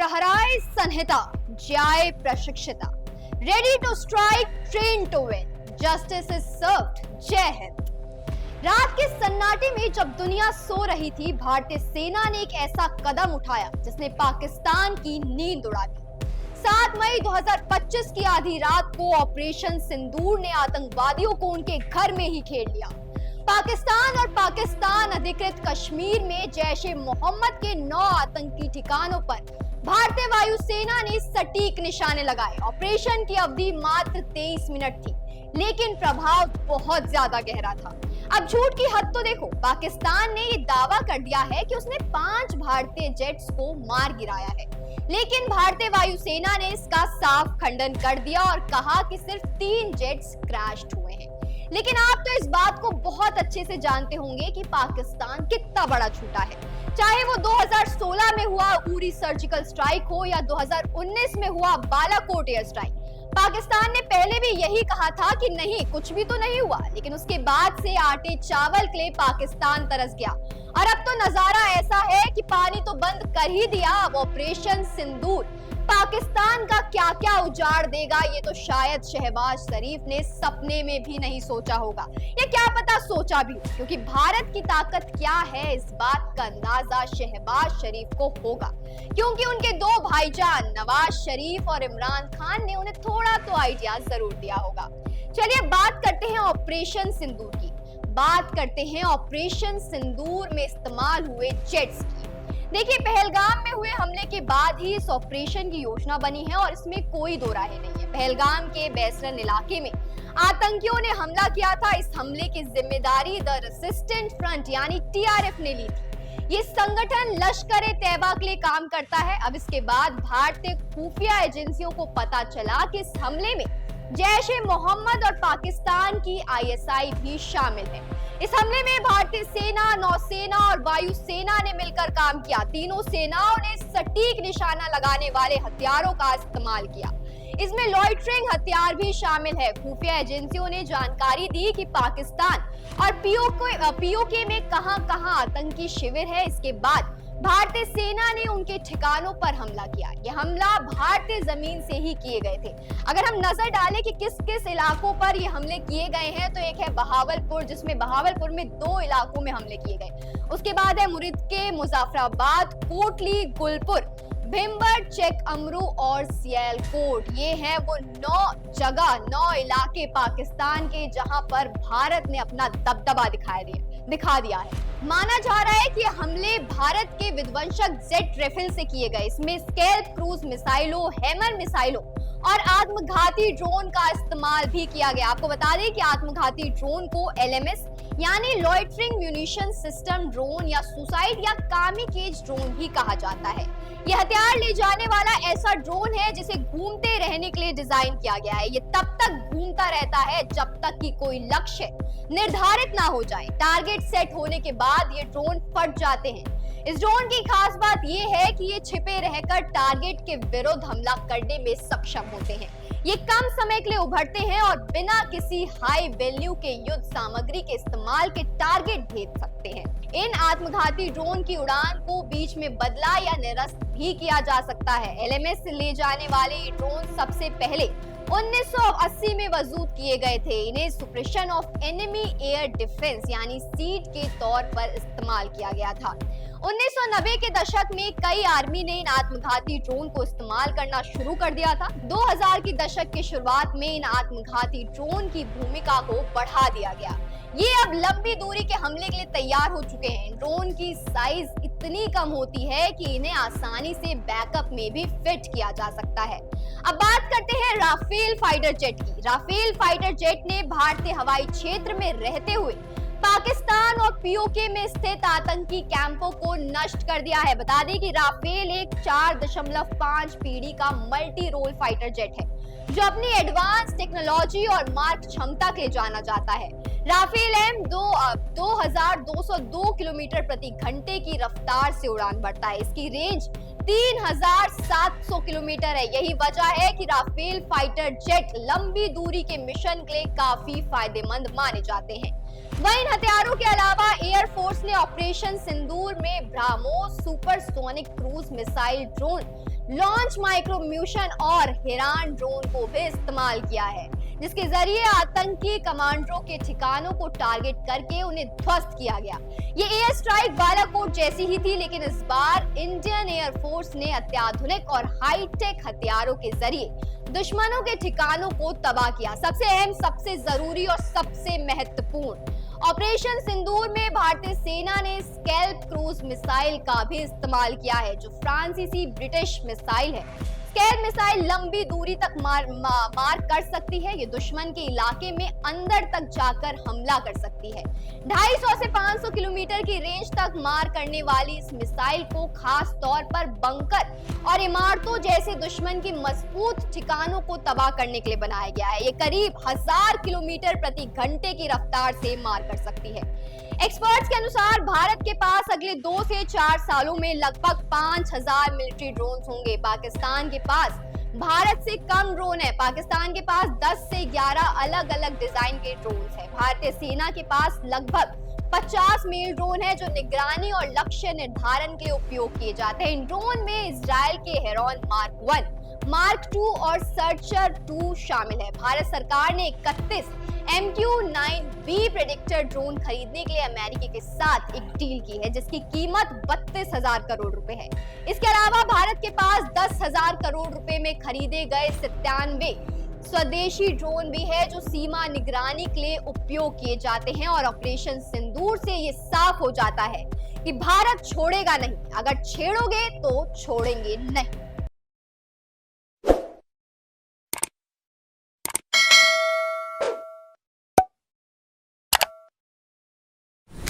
प्रहराए संहिता, जाए प्रशिक्षिता, ready to strike, train to win, justice is served, जय हिंद। रात के सन्नाटे में जब दुनिया सो रही थी, भारतीय सेना ने एक ऐसा कदम उठाया जिसने पाकिस्तान की नींद उड़ा दी। 7 मई 2025 की आधी रात को ऑपरेशन सिंदूर ने आतंकवादियों को उनके घर में ही घेर लिया। पाकिस्तान और पाकिस्तान अधिकृत कश्मीर में जैश ए मोहम्मद के 9 आतंकी ठिकानों पर भारतीय वायुसेना ने सटीक निशाने लगाए। ऑपरेशन की अवधि मात्र 23 मिनट थी, लेकिन प्रभाव बहुत ज्यादा गहरा था। अब झूठ की हद तो देखो, पाकिस्तान ने ये दावा कर दिया है कि उसने 5 भारतीय जेट्स को मार गिराया है, लेकिन भारतीय वायुसेना ने इसका साफ खंडन कर दिया और कहा कि सिर्फ 3 जेट्स क्रैश हुए हैं। लेकिन आप तो इस बात को बहुत अच्छे से जानते होंगे कि पाकिस्तान कितना बड़ा झूठा है। चाहे वो 2016 में हुआ उरी सर्जिकल स्ट्राइक हो या 2019 में हुआ बालाकोट एयर स्ट्राइक, पाकिस्तान ने पहले भी यही कहा था कि नहीं, कुछ भी तो नहीं हुआ। लेकिन उसके बाद से आटे चावल के लिए पाकिस्तान तरस गया और अब तो नजारा ऐसा है कि पानी तो बंद कर ही दिया। अब ऑपरेशन सिंदूर पाकिस्तान का क्या क्या उजाड़ देगा, ये तो शायद शहबाज शरीफ ने सपने में भी नहीं सोचा होगा, या क्या पता सोचा भी, क्योंकि भारत की ताकत क्या है इस बात का अंदाजा शहबाज शरीफ को होगा, क्योंकि उनके 2 भाईजान नवाज शरीफ और इमरान खान ने उन्हें थोड़ा तो आइडिया जरूर दिया होगा। चलिए बात करते हैं ऑपरेशन सिंदूर की, बात करते हैं ऑपरेशन सिंदूर में इस्तेमाल हुए जेट्स की। देखिए, पहलगाम में हुए हमले के बाद ही इस ऑपरेशन की योजना बनी है और इसमें कोई दो राय नहीं है। पहलगाम के बैसरन इलाके में आतंकियों ने हमला किया था। इस हमले की जिम्मेदारी द रेसिस्टेंट फ्रंट यानी TRF ने ली थी। ये संगठन लश्कर ए तैयबा के लिए काम करता है। अब इसके बाद भारतीय खुफिया एजेंसियों को पता चला कि इस हमले में जैश ए मोहम्मद और पाकिस्तान की ISI भी शामिल है। इस हमले में भारतीय सेना, नौसेना और वायुसेना ने मिलकर काम किया। तीनों सेनाओं ने सटीक निशाना लगाने वाले हथियारों का इस्तेमाल किया। इसमें लॉइटरिंग हथियार भी शामिल है। खुफिया एजेंसियों ने जानकारी दी कि पाकिस्तान और POK में कहां-कहां आतंकी शिविर है। इसके बाद भारतीय सेना ने उनके ठिकानों पर हमला किया। यह हमला भारतीय जमीन से ही किए गए थे। अगर हम नजर डालें कि किस किस इलाकों पर ये हमले किए गए हैं, तो एक है बहावलपुर, जिसमें बहावलपुर में 2 इलाकों में हमले किए गए। उसके बाद है मुरीद के मुजफ्फराबाद, कोटली, गुलपुर, भिम्बर, चेक अमरू और सियालकोट। ये है वो 9 इलाके पाकिस्तान के जहां पर भारत ने अपना दबदबा दिखा दिया है। माना जा रहा है कि हमले भारत के विध्वंसक जेट राइफल से किए गए। इसमें स्कैल्प क्रूज मिसाइलों, हैमर मिसाइलों और आत्मघाती ड्रोन का इस्तेमाल भी किया गया। आपको बता दें कि आत्मघाती ड्रोन को LMS यानी लॉइटरिंग म्यूनिशन सिस्टम ड्रोन या सुसाइड या कामिकेज ड्रोन भी कहा जाता है। यह हथियार ले जाने वाला ऐसा ड्रोन है जिसे घूमते रहने के लिए डिजाइन किया गया है। ये तब तक घूमता रहता है जब तक कि कोई लक्ष्य निर्धारित ना हो जाए। टारगेट सेट होने के बाद ये ड्रोन फट जाते हैं। इस ड्रोन की खास बात ये है कि ये छिपे रहकर टारगेट के विरुद्ध हमला करने में सक्षम होते हैं। ये कम समय के लिए उभरते हैं और बिना किसी हाई वैल्यू के युद्ध सामग्री के इस्तेमाल के टारगेट भेद सकते हैं। इन आत्मघाती ड्रोन की उड़ान को बीच में बदला या निरस्त भी किया जा सकता है। LMS ले जाने वाले ये ड्रोन सबसे पहले 1980 में वजूद किए गए थे। इन्हें सुप्रेशन ऑफ एनिमी एयर डिफेंस यानी सीड के तौर पर इस्तेमाल किया गया था। 1990 के दशक में कई आर्मी ने इन आत्मघाती ड्रोन को इस्तेमाल करना शुरू कर दिया था। 2000 के दशक की शुरुआत में इन आत्मघाती ड्रोन की भूमिका को बढ़ा दिया गया। ये अब लंबी दूरी के हमले के लिए तैयार हो चुके हैं। ड्रोन की साइज इतनी कम होती है कि इन्हें आसानी से बैकअप में भी फिट किया जा सकता है। अब बात करते हैं राफेल फाइटर जेट की। राफेल फाइटर जेट ने भारतीय हवाई क्षेत्र में रहते हुए पाकिस्तान और POK में स्थित आतंकी कैंपों को नष्ट कर दिया है। बता दें कि राफेल एक 4.5 पीढ़ी का मल्टी रोल फाइटर जेट है, जो अपनी एडवांस टेक्नोलॉजी और मार्ग क्षमता के लिए जाना जाता है। राफेल M2 2202 किलोमीटर प्रति घंटे की रफ्तार से उड़ान भरता है। इसकी रेंज 3700 किलोमीटर है। यही वजह है कि राफेल फाइटर जेट लंबी दूरी के मिशन के लिए काफी फायदेमंद माने जाते हैं। वहीं इन हथियारों के अलावा एयरफोर्स ने ऑपरेशन सिंदूर में BrahMos supersonic cruise missile drone launch micromunition और हिरान ड्रोन को भी इस्तेमाल किया है, जिसके जरिए आतंकी कमांडरों के ठिकानों को टारगेट करके उन्हें ध्वस्त किया गया। ये एयर स्ट्राइक बालाकोट जैसी ही थी, लेकिन इस बार इंडियन एयरफोर्स ने अत्याधुनिक और हाईटेक हथियारों के जरिए दुश्मनों के ठिकानों को तबाह किया। सबसे अहम, सबसे जरूरी और सबसे महत्वपूर्ण, ऑपरेशन सिंदूर में भारतीय सेना ने स्कैल्प क्रूज मिसाइल का भी इस्तेमाल किया है, जो फ्रांसीसी ब्रिटिश मिसाइल है। स्कैल्प मिसाइल लंबी दूरी तक मार कर सकती है। ये दुश्मन के इलाके में अंदर तक जाकर हमला कर सकती है। 250 से 500 किलोमीटर की रेंज तक मार करने वाली इस मिसाइल को खास तौर पर बंकर और इमारतों जैसे दुश्मन की मजबूत ठिकानों को तबाह करने के लिए बनाया गया है। ये करीब 1000 किलोमीटर प्रति घंटे की रफ्तार से मार कर सकती है। एक्सपर्ट्स के अनुसार भारत के पास अगले 2 से 4 सालों में लगभग 5000 मिलिट्री ड्रोन होंगे। पाकिस्तान के पास भारत से कम ड्रोन है। पाकिस्तान के पास 10 से 11 अलग अलग डिजाइन के ड्रोन है। भारतीय सेना के पास लगभग 50 मेल ड्रोन है, जो निगरानी और लक्ष्य निर्धारण के लिए उपयोग किए जाते हैं। इन ड्रोन में इजराइल के हेरॉन मार्क 1, मार्क 2 और सर्चर 2 शामिल है। भारत सरकार ने 31 MQ-9B प्रेडिक्टर ड्रोन खरीदने के लिए अमेरिका के साथ एक डील की है, जिसकी कीमत 32,000 करोड़ रुपए है। इसके अलावा भारत के पास 10,000 करोड़ रुपए में खरीदे गए 97 स्वदेशी ड्रोन भी है, जो सीमा निगरानी के लिए उपयोग किए जाते हैं। और ऑपरेशन सिंदूर से ये साफ हो जाता है कि भारत छोड़ेगा नहीं, अगर छेड़ोगे तो छोड़ेंगे नहीं।